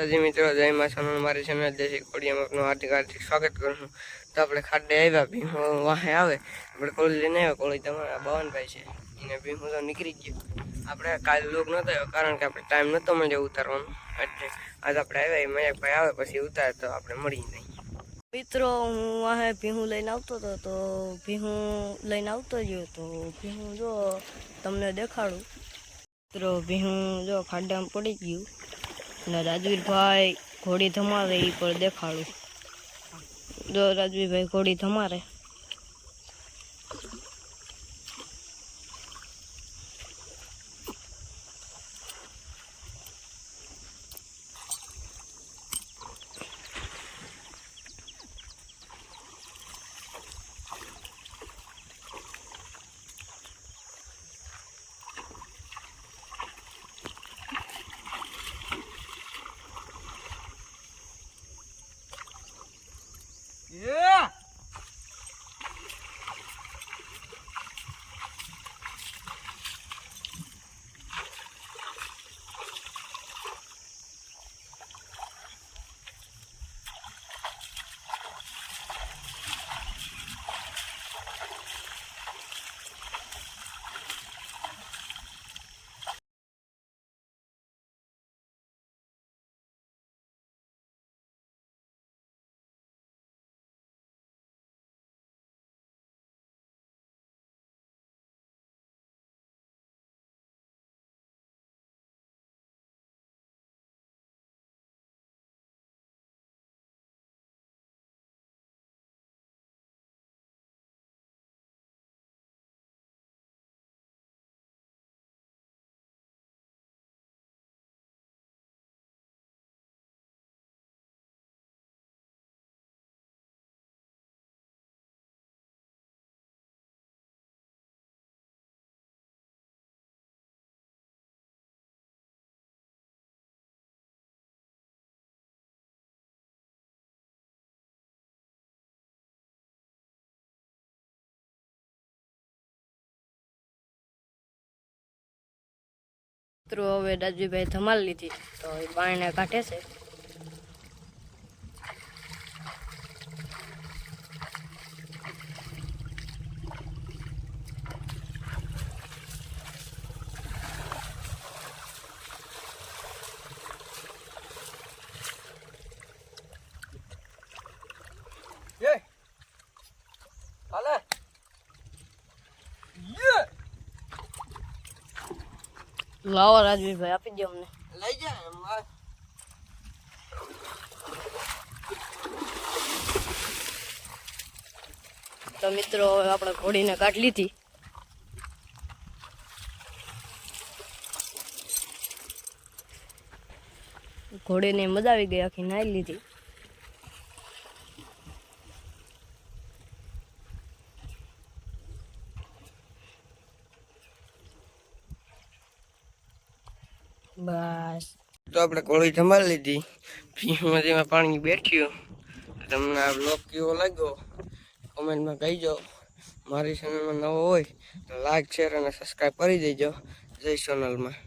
जी मित्रों जय मां सोनल मारी चैनल जैसे कोडिया में हार्दिक हार्दिक स्वागत करूँ। तो अपने खाडे आव्या भीम वहाँ आवे अपने कोली लईने आव्या कोली तमारा बवन भाई छे एने भीम तो निकली गयो। આપણે કાલ લોક નતો આવ્યો કારણ કે આપણે ટાઈમ નતો મળ્યો ઉતારવાનો એટલે આજ આપણે આવ્યા મયક ભાઈ આવે પછી ઉતાર તો આપણે મળી નહીં। મિત્રો હું વાહે ભીહું લઈને આવતો હતો તો ભીહું લઈને આવતો ગયો તો ભીહું જો તમને દેખાડું। મિત્રો ભીહું જો ખાડામાં પડી ગયું ને રાજવીર भाई घोड़ी धमारे ई पर देखाड़ू जो राजवीर भाई घोड़ी धमारे। Yeah! મિત્રો હવે રાજવીર ભાઈ ધમાલ લીધી તો એ બાયણે કાઢે છે। Yeah! Alle! Yeah! લાવો રાજવીર ભાઈ આપી દો અમને લઈ જા તો મિત્રો હવે આપણે ઘોડીને કાઢી લીધી। ઘોડીને મજા આવી ગઈ આખી નાઈ લીધી। बस तो આપણે કોળી સંભાળી લીધી ભીમમાં પાણી બેઠ્યું। તમને આ બ્લોગ કેવો લાગ્યો કોમેન્ટમાં કહીજો। મારી ચેનલમાં નવો હોય તો લાઈક શેર અને સબસ્ક્રાઈબ કરી દેજો। જય સોનલમાં।